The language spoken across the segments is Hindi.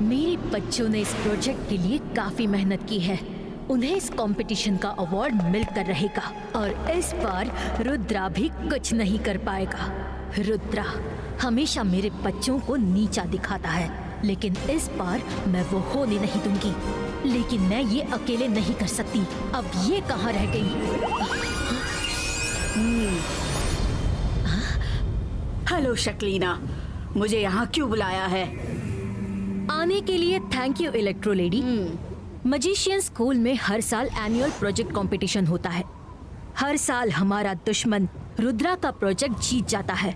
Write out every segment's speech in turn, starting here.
मेरे बच्चों ने इस प्रोजेक्ट के लिए काफी मेहनत की है। उन्हें इस कंपटीशन का अवार्ड मिलकर रहेगा और इस बार रुद्रा भी कुछ नहीं कर पाएगा। रुद्रा हमेशा मेरे बच्चों को नीचा दिखाता है, लेकिन इस बार मैं वो होने नहीं दूंगी। लेकिन मैं ये अकेले नहीं कर सकती। अब ये कहाँ रह गई? हेलो शक्लीना, मुझे यहाँ क्यों बुलाया है? आने के लिए thank you electro lady. Magician school में हर साल एनुअल प्रोजेक्ट कंपटीशन होता है। हर साल हमारा दुश्मन रुद्रा का प्रोजेक्ट जीत जाता है।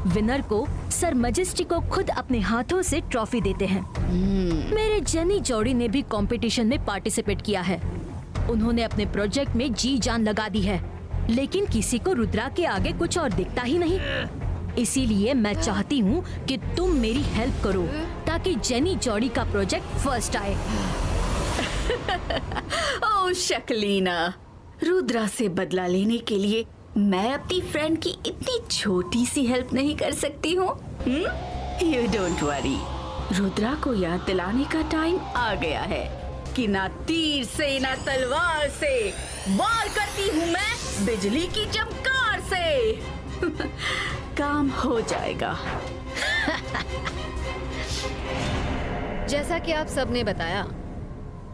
विनर को सर मजेस्टी को खुद अपने हाथों से ट्रॉफी देते हैं। मेरे जेनी जोड़ी ने भी कंपटीशन में पार्टिसिपेट किया है। उन्होंने अपने प्रोजेक्ट में जी जान लगा दी है, लेकिन किसी को रुद्रा के आगे कुछ और दिखता ही नहीं। इसीलिए मैं चाहती हूँ कि तुम मेरी हेल्प करो ताकि जेनी जोड़ी का प्रोजेक्ट फर्स्ट आए। ओह शक्लीना, रुद्रा से बदला लेने के लिए मैं अपनी फ्रेंड की इतनी छोटी सी हेल्प नहीं कर सकती हूँ? यू डोंट वरी, रुद्रा को याद दिलाने का टाइम आ गया है कि ना तीर से ना तलवार से वार करती हूँ मैं बिजली की चमकार से। काम हो जाएगा। जैसा कि आप सबने बताया,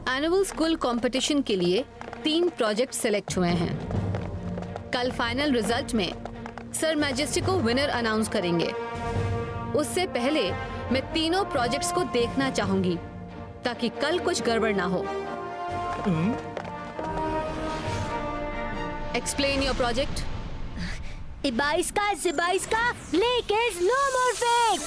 एनुअल स्कूल कंपटीशन के लिए 3 प्रोजेक्ट सिलेक्ट हुए हैं। कल फाइनल रिजल्ट में सर मैजेस्टी को विनर अनाउंस करेंगे। उससे पहले मैं तीनों प्रोजेक्ट्स को देखना चाहूंगी ताकि कल कुछ गड़बड़ ना हो। Explain your project. इबाइस्का ज़िबाइस्का लेकिन no more fake.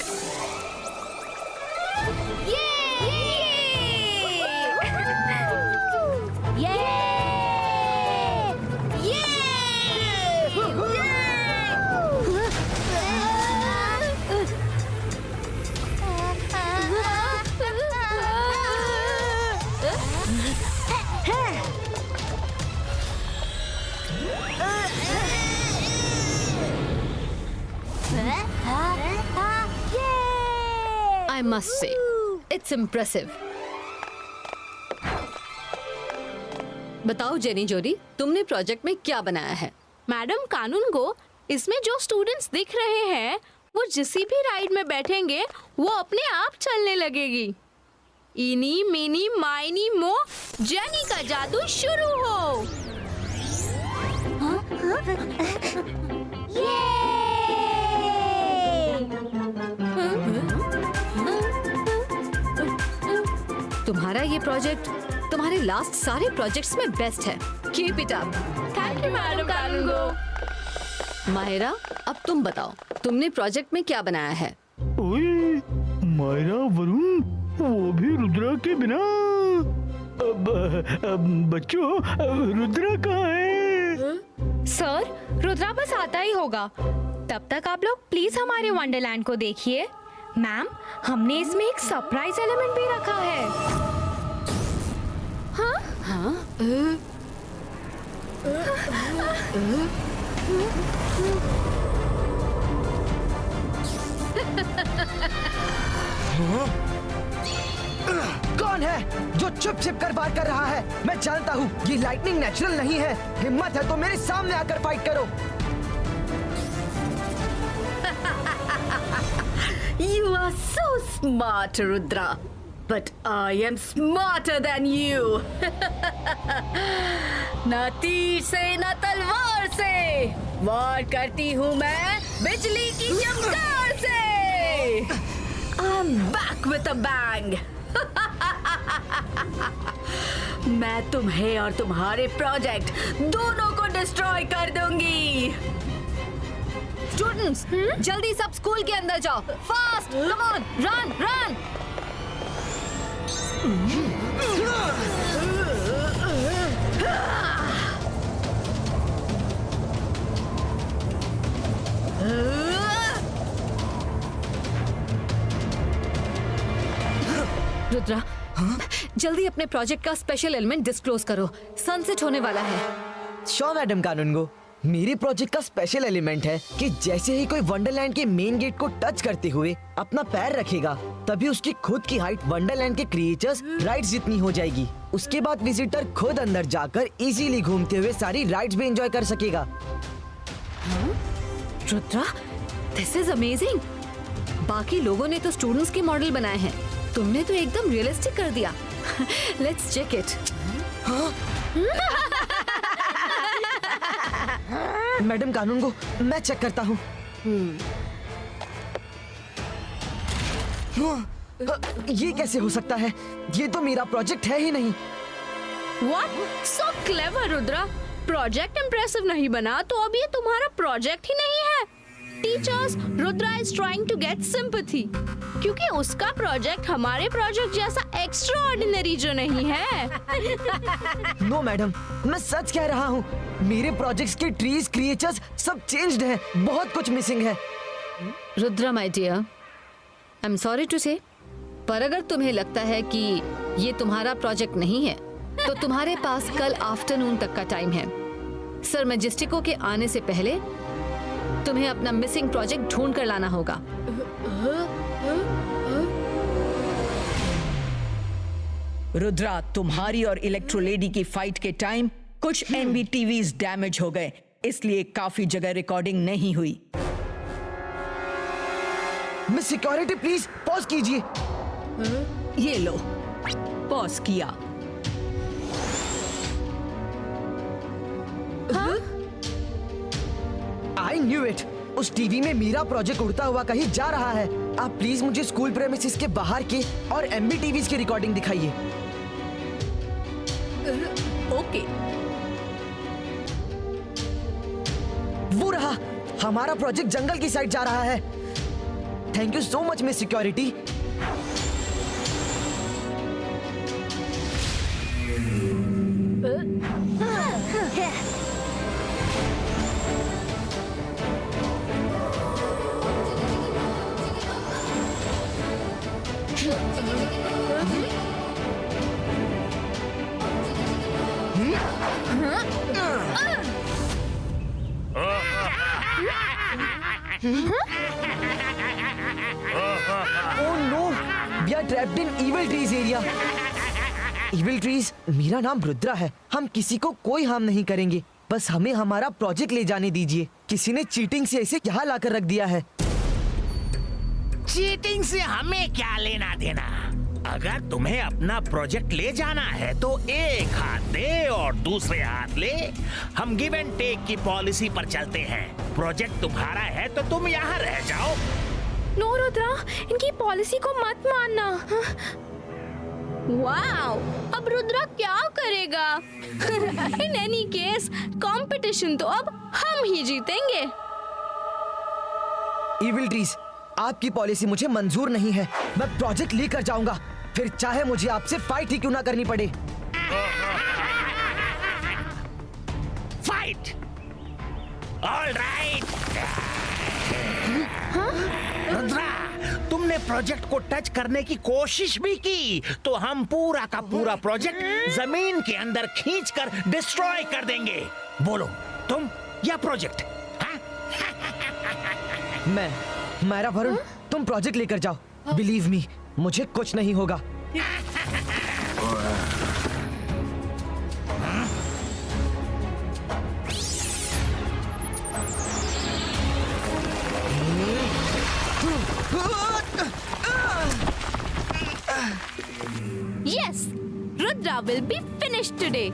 I must say, it's impressive. बताओ जेनी जोरी, तुमने प्रोजेक्ट में क्या बनाया है? मैडम कानून को इसमें जो स्टूडेंट्स दिख रहे हैं वो जिस भी राइड में बैठेंगे वो अपने आप चलने लगेगी। इनी मिनी माइनी मो, जेनी का जादू शुरू हो। तुम्हारा ये प्रोजेक्ट तुम्हारे लास्ट सारे प्रोजेक्ट्स में बेस्ट है। Keep it up. Thank you madam कानून। माहिरा, अब तुम बताओ, तुमने प्रोजेक्ट में क्या बनाया है? ओए, माहिरा वरुण, वो भी रुद्रा के बिना। बच्चों, रुद्रा कहाँ है? सर, रुद्रा बस आता ही होगा। तब तक आप लोग प्लीज हमारे वंडरलैंड को देखिए। मैम, हमने इसमें एक सरप्राइज एलिमेंट भी रखा है। हाँ? हाँ? कौन है जो चुप छिप कर बात कर रहा है? मैं जानता हूँ ये लाइटनिंग नेचुरल नहीं है। हिम्मत है तो मेरे सामने आकर फाइट करो। You are so smart, Rudra, but I am smarter than you. ना तीर से ना तलवार से वार करती हूँ मैं बिजली की चमकार से। I'm back with a bang. मैं तुम्हें और तुम्हारे प्रोजेक्ट दोनों को डिस्ट्रॉय कर दूंगी। स्टूडेंट्स, जल्दी सब स्कूल के अंदर जाओ। Fast, come on, run run. Rudra, जल्दी अपने प्रोजेक्ट का स्पेशल एलिमेंट डिस्क्लोज करो। सनसेट होने वाला है। श्योर मैडम कानून को। मेरे प्रोजेक्ट का स्पेशल एलिमेंट है कि जैसे ही कोई वंडरलैंड के मेन गेट को टच करते हुए अपना पैर रखेगा, तभी उसकी खुद की हाइट वंडरलैंड के क्रिएचर्स राइड्स जितनी हो जाएगी। उसके बाद विजिटर खुद अंदर जाकर इजीली घूमते हुए सारी राइड्स भी एंजॉय कर सकेगा। Rudra, this is amazing. बाकी लोगों ने तो स्टूडेंट्स के मॉडल बनाए हैं, तुमने तो एकदम रियलिस्टिक कर दिया। Let's check it. मैडम कानून को मैं चेक करता हूँ। ये कैसे हो सकता है? ये तो मेरा प्रोजेक्ट है ही नहीं। What? So clever, Rudra. Project impressive नहीं बना तो अब ये तुम्हारा प्रोजेक्ट ही नहीं है। Teachers, Rudra is trying to get sympathy, क्योंकि उसका प्रोजेक्ट हमारे प्रोजेक्ट जैसा एक्स्ट्रा ऑर्डिनरी जो नहीं है। नो मैडम, मैं सच कह रहा हूँ। मेरे प्रोजेक्ट्स के ट्रीज, क्रिएचर्स सब चेंज्ड हैं। बहुत कुछ मिसिंग है। Rudra my dear, I am sorry to say, पर अगर तुम्हें लगता है कि ये तुम्हारा प्रोजेक्ट नहीं है, तो तुम्हारे पास कल आफ्टरनून तक का टाइम है। सर मैजेस्टिको के आने से पहले तुम्हें अपना मिसिंग प्रोजेक्ट ढूंढ कर लाना होगा। रुद्रा, तुम्हारी और इलेक्ट्रो लेडी की फाइट के टाइम कुछ MBTVs डैमेज हो गए, इसलिए काफी जगह रिकॉर्डिंग नहीं हुई। मिस सिक्योरिटी प्लीज पॉज कीजिए। ये लो, पॉज किया। I knew it. उस टीवी में मेरा प्रोजेक्ट उड़ता हुआ कहीं जा रहा है। आप प्लीज मुझे स्कूल प्रेमिसेस के बाहर के और MBTVs की रिकॉर्डिंग दिखाइए। ओके। वो रहा, हमारा प्रोजेक्ट जंगल की साइड जा रहा है। Thank you so much miss security. Oh no, we are trapped in evil trees area. Evil trees, मेरा नाम रुद्रा है। हम किसी को कोई हार्म नहीं करेंगे, बस हमें हमारा प्रोजेक्ट ले जाने दीजिए। किसी ने चीटिंग से इसे यहाँ लाकर रख दिया है। चीटिंग से हमें क्या लेना देना? अगर तुम्हें अपना प्रोजेक्ट ले जाना है तो एक हाथ दे और दूसरे हाथ ले। हम गिव एंड टेक की पॉलिसी पर चलते हैं। प्रोजेक्ट तुम्हारा है तो तुम यहाँ रह जाओ। नो रुद्रा, इनकी पॉलिसी को मत मानना। वाओ, अब रुद्रा क्या करेगा? इन एनी केस कंपटीशन तो अब हम ही जीतेंगे। Evil trees, आपकी पॉलिसी मुझे मंजूर नहीं है। मैं प्रोजेक्ट लेकर जाऊंगा, फिर चाहे मुझे आपसे फाइट ही क्यों ना करनी पड़े। फाइट? ऑलराइट। रुद्रा, तुमने प्रोजेक्ट को टच करने की कोशिश भी की तो हम पूरा का पूरा प्रोजेक्ट जमीन के अंदर खींचकर डिस्ट्रॉय कर देंगे। बोलो, तुम या प्रोजेक्ट? मेरा वरुण, तुम प्रोजेक्ट लेकर जाओ। बिलीव मी, मुझे कुछ नहीं होगा। Yes, Rudra will be finished today.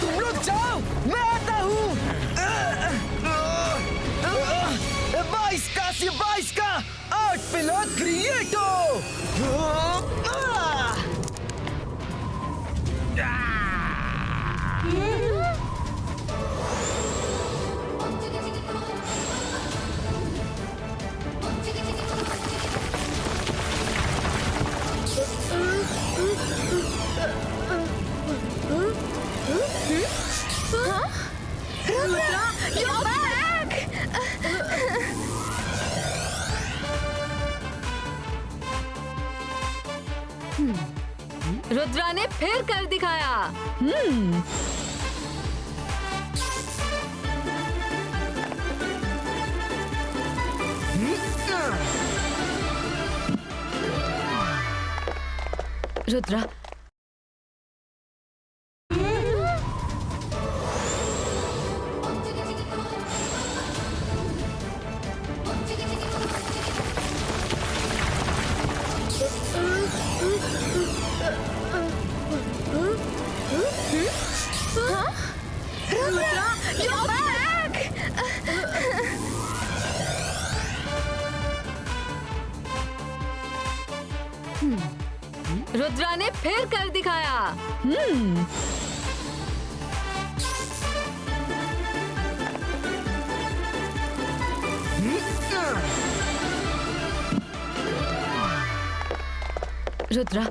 तुम लोग जाओ, मैं आता हूँ। 22 का से 22 का 8 पिला क्रिएटो। रुद्रा ने फिर कर दिखाया। रुद्रा, रुद्रा ने फिर कर दिखाया। Rudra,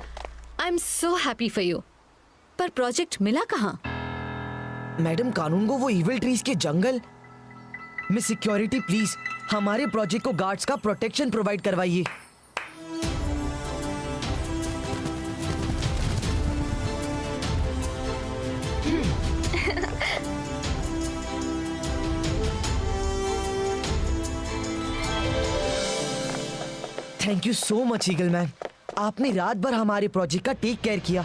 I am so happy for you. पर प्रोजेक्ट मिला कहाँ? मैडम कानून को वो इविल ट्रीज के जंगल में सिक्योरिटी प्लीज हमारे प्रोजेक्ट को गार्ड्स का प्रोटेक्शन प्रोवाइड करवाइए। Thank you so much eagle man, आपने रात भर हमारे प्रोजेक्ट का टेक केयर किया।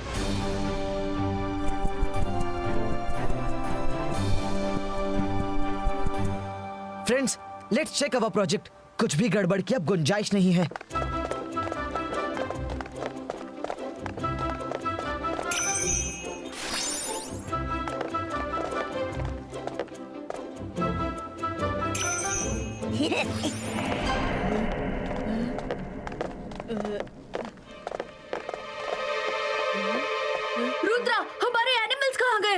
Friends, let's check our project. कुछ भी गड़बड़ की अब गुंजाइश नहीं है। रुद्रा, हमारे एनिमल्स कहाँ गए?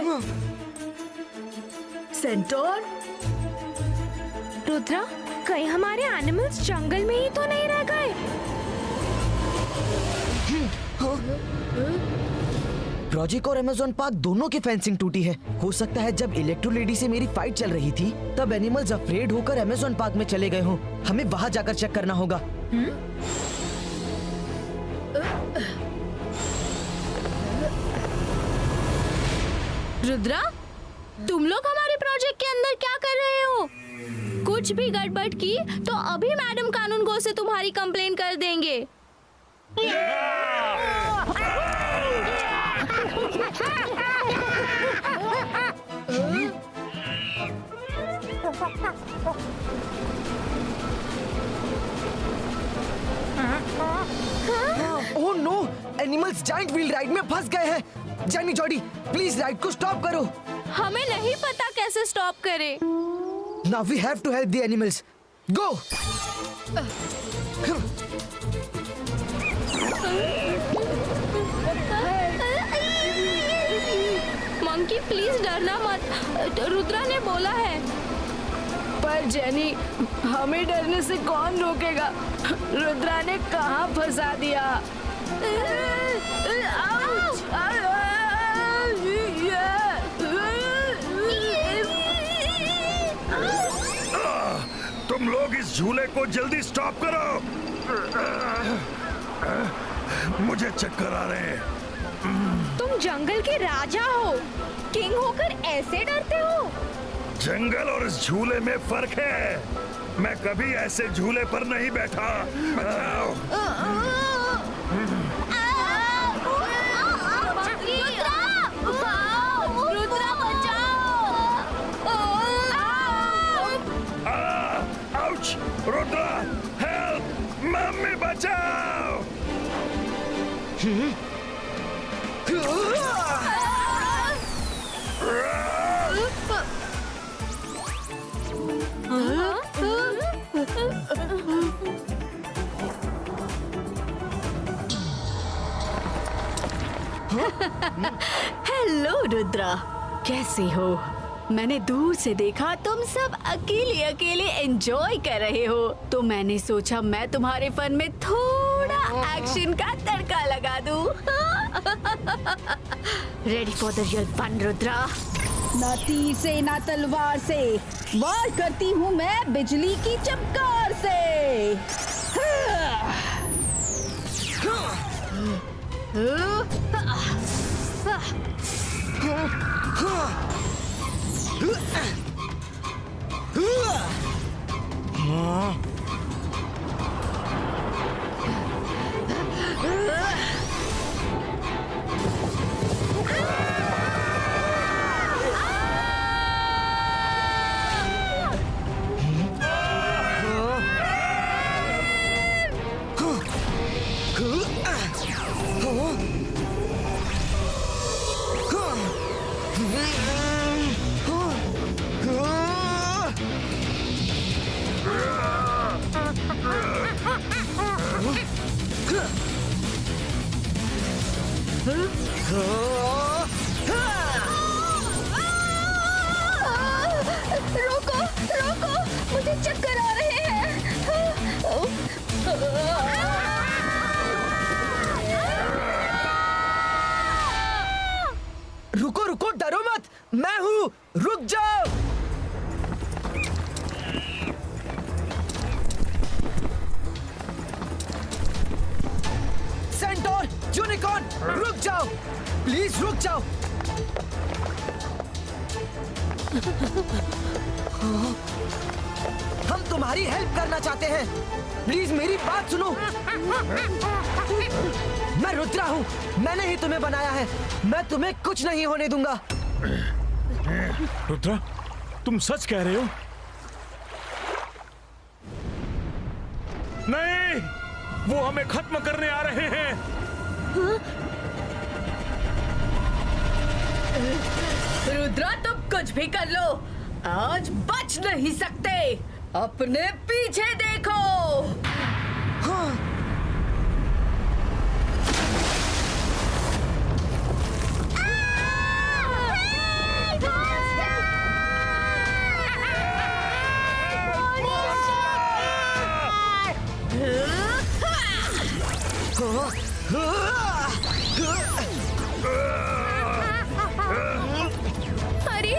सेंटोर, रुद्रा, कहीं हमारे एनिमल्स जंगल में ही तो नहीं रह गए? प्रोजेक्ट और अमेज़न पार्क दोनों की फेंसिंग टूटी है। हो सकता है जब इलेक्ट्रो लेडी से मेरी फाइट चल रही थी तब एनिमल्स अफ्रेड होकर अमेज़न पार्क में चले गए हों। हमें वहां जाकर चेक करना होगा। रुद्रा, तुम लोग हमारे प्रोजेक्ट के अंदर क्या कर रहे हो? कुछ भी गड़बड़ की तो अभी मैडम कानून गो से तुम्हारी कंप्लेन कर देंगे। Oh no, animals giant wheel ride में फंस गए हैं। जैनी जॉडी, प्लीज राइड को स्टॉप करो। हमें नहीं पता कैसे स्टॉप करें। Now we have to help the animals. Go! Monkey please डरना मत, रुद्रा ने बोला है। पर जेनी, हमें डरने से कौन रोकेगा? रुद्रा ने कहाँ फंसा दिया? तुम लोग इस झूले को जल्दी स्टॉप करो। मुझे चक्कर आ रहे हैं। तुम जंगल के राजा हो, किंग होकर ऐसे डरते हो? जंगल और इस झूले में फर्क है। मैं कभी ऐसे झूले पर नहीं बैठा। बचाओ। Rudra ouch! Rudra, help! Mummy बचाओ! हेलो रुद्रा, कैसे हो? मैंने दूर से देखा तुम सब अकेले अकेले एंजॉय कर रहे हो, तो मैंने सोचा मैं तुम्हारे फन में थोड़ा एक्शन का तड़का लगा दूं। Ready for the real fun Rudra? ना तीर से ना तलवार से, वार करती हूँ मैं बिजली की चमकार से। रोको रोको, मुझे चक्कर आ रहे हैं। रुको रुको, डरो मत, मैं हूँ, रुक जाओ। सेंटोर, यूनिकॉर्न, रुक जाओ, प्लीज रुक जाओ। हम तुम्हारी हेल्प करना चाहते हैं, प्लीज मेरी बात सुनो। मैं रुद्रा हूँ, मैंने ही तुम्हें बनाया है, मैं तुम्हें कुछ नहीं होने दूंगा। रुद्रा, तुम सच कह रहे हो? नहीं, वो हमें खत्म करने आ रहे हैं। रुद्रा, तुम कुछ भी कर लो, आज बच नहीं सकते। अपने पीछे देखो। हाँ। अरे,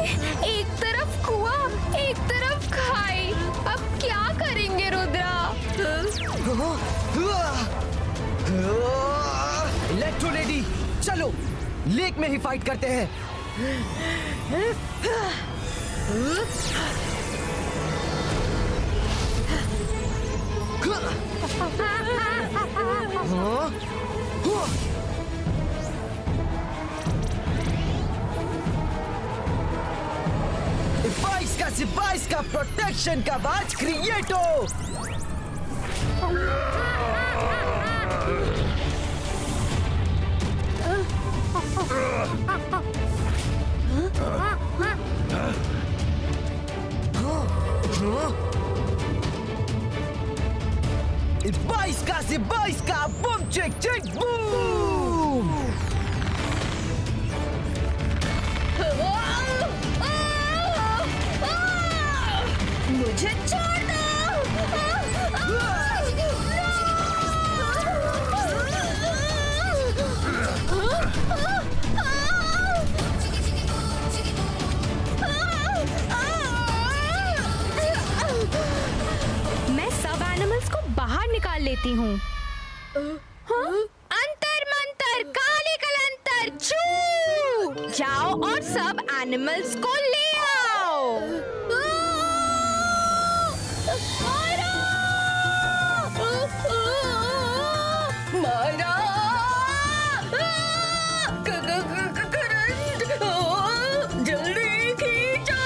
एक तरफ कुआं, एक तरफ खाई, अब क्या करेंगे रुद्रा? इलेक्ट्रो लेडी, चलो लेक में ही फाइट करते हैं। बाइस का प्रोटेक्शन का बाज क्रिएटो। बाइस का बूम चिक चिक बूम। मुझे छोड़ दो। मैं सब एनिमल्स को बाहर निकाल लेती हूँ। अंतर मंतर काले कलंतर छू, जाओ और सब एनिमल्स को ले आओ। मारा, जल्दी खींचो।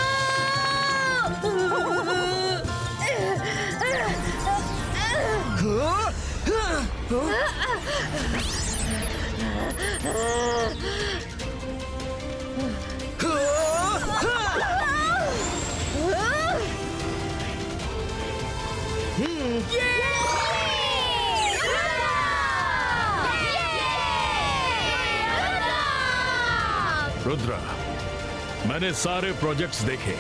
रुद्रा, मैंने सारे प्रोजेक्ट्स देखे,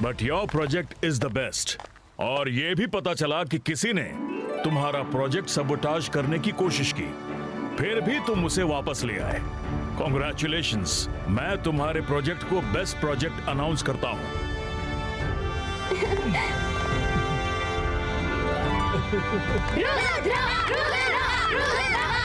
but your project is the best. और ये भी पता चला कि किसी ने तुम्हारा प्रोजेक्ट सबोटाज करने की कोशिश की, फिर भी तुम उसे वापस ले आए। कॉन्ग्रेचुलेशंस, मैं तुम्हारे प्रोजेक्ट को बेस्ट प्रोजेक्ट अनाउंस करता हूं। रुद्रा, रुद्रा, रुद्रा।